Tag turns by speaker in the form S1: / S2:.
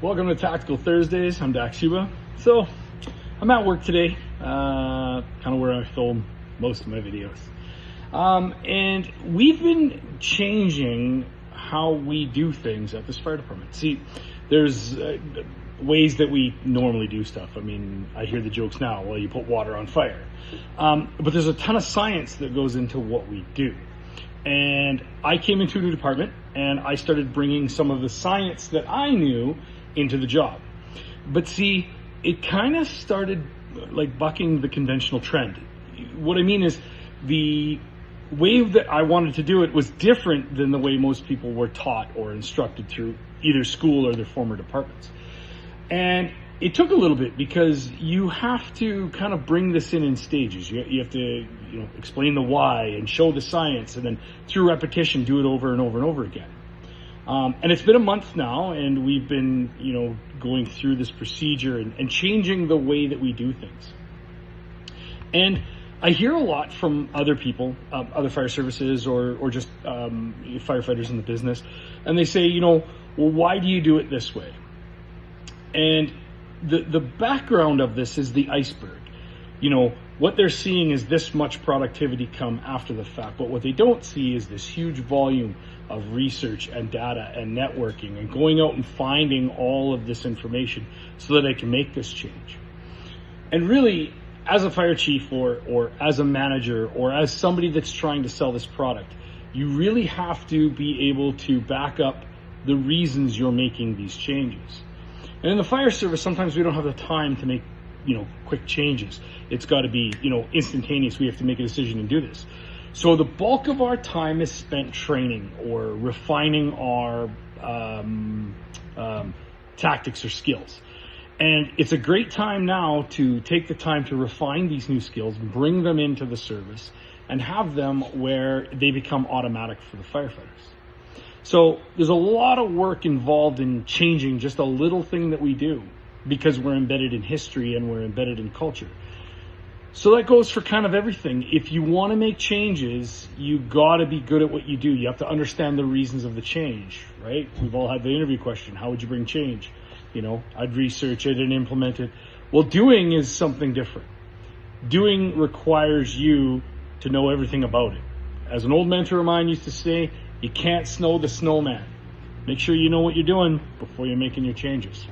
S1: Welcome to Tactical Thursdays. I'm Dax Shuba. So, I'm at work today, kind of where I film most of my videos. And we've been changing how we do things at this fire department. See, there's ways that we normally do stuff. I mean, I hear the jokes now, well, you put water on fire. But there's a ton of science that goes into what we do. And I came into a new department and I started bringing some of the science that I knew into the job. But see, it kind of started like bucking the conventional trend. What I mean is the way that I wanted to do it was different than the way most people were taught or instructed through either school or their former departments. And it took a little bit because you have to kind of bring this in stages. You have to, explain the why and show the science, and then through repetition, do it over and over and over again. And it's been a month now, and we've been, going through this procedure and changing the way that we do things. And I hear a lot from other people, other fire services or just firefighters in the business, and they say, well, why do you do it this way? And the background of this is the iceberg. What they're seeing is this much productivity come after the fact, but what they don't see is this huge volume of research and data and networking and going out and finding all of this information so that I can make this change. And really, as a fire chief or as a manager or as somebody that's trying to sell this product, you really have to be able to back up the reasons you're making these changes. And in the fire service, sometimes we don't have the time to make, quick changes. It's got to be, instantaneous. We have to make a decision and do this. So the bulk of our time is spent training or refining our tactics or skills. And it's a great time now to take the time to refine these new skills, bring them into the service, and have them where they become automatic for the firefighters. So there's a lot of work involved in changing just a little thing that we do because we're embedded in history and we're embedded in culture. So that goes for kind of everything. If you want to make changes, you got to be good at what you do. You have to understand the reasons of the change, right? We've all had the interview question, how would you bring change? I'd research it and implement it. Well, doing is something different. Doing requires you to know everything about it. As an old mentor of mine used to say, you can't snow the snowman. Make sure you know what you're doing before you're making your changes.